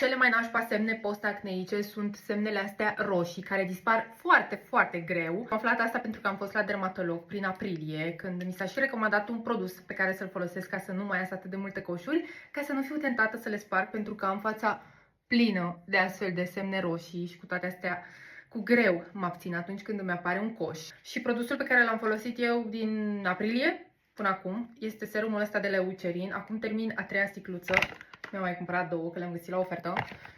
Cele mai nașpa semne post-acneice sunt semnele astea roșii, care dispar foarte, foarte greu. Am aflat asta pentru că am fost la dermatolog prin aprilie, când mi s-a și recomandat un produs pe care să-l folosesc ca să nu mai iasă atât de multe coșuri, ca să nu fiu tentată să le sparg, pentru că am fața plină de astfel de semne roșii și cu toate astea cu greu mă abțin atunci când îmi apare un coș. Și produsul pe care l-am folosit eu din aprilie până acum este serumul ăsta de Leucerin. Acum termin a 3-a sticluță. Mi-am mai cumpărat 2, că le-am găsit la ofertă.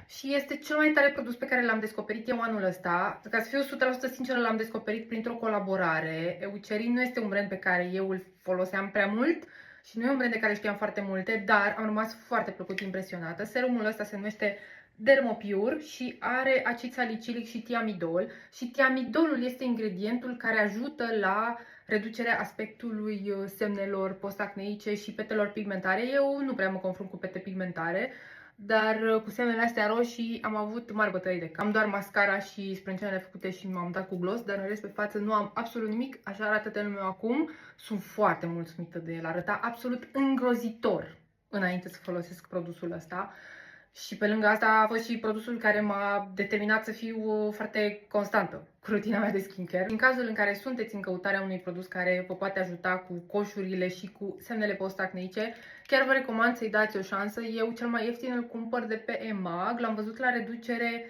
Și este cel mai tare produs pe care l-am descoperit eu anul ăsta. Ca să fiu 100% sinceră, l-am descoperit printr-o colaborare. Eucerin nu este un brand pe care eu îl foloseam prea mult și nu e un brand de care știam foarte multe, dar am rămas foarte plăcut impresionată. Serumul ăsta se numește Dermopure și are acid salicilic și tiamidol. Și tiamidolul este ingredientul care ajută la reducerea aspectului semnelor postacneice și petelor pigmentare. Eu nu prea mă confrunt cu pete pigmentare, dar cu semnele astea roșii am avut mari bătăi de cap. Am doar mascara și sprâncenele făcute și m-am dat cu gloss, dar în rest pe față nu am absolut nimic. Așa arată tenul meu acum. Sunt foarte mulțumită de el. Arăta absolut îngrozitor înainte să folosesc produsul ăsta. Și pe lângă asta a fost și produsul care m-a determinat să fiu foarte constantă cu rutina mea de skincare. În cazul în care sunteți în căutarea unui produs care vă poate ajuta cu coșurile și cu semnele post-acneice, chiar vă recomand să-i dați o șansă. Eu cel mai ieftin îl cumpăr de pe EMAG, l-am văzut la reducere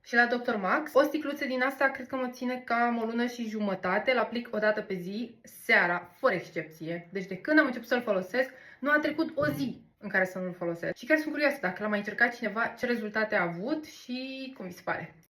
și la Dr. Max. O sticluță din asta cred că mă ține cam o lună și jumătate, îl aplic o dată pe zi, seara, fără excepție. Deci de când am început să-l folosesc, nu a trecut o zi în care să nu-l folosesc. Și chiar sunt curioasă dacă l-a mai încercat cineva, ce rezultate a avut și cum vi se pare.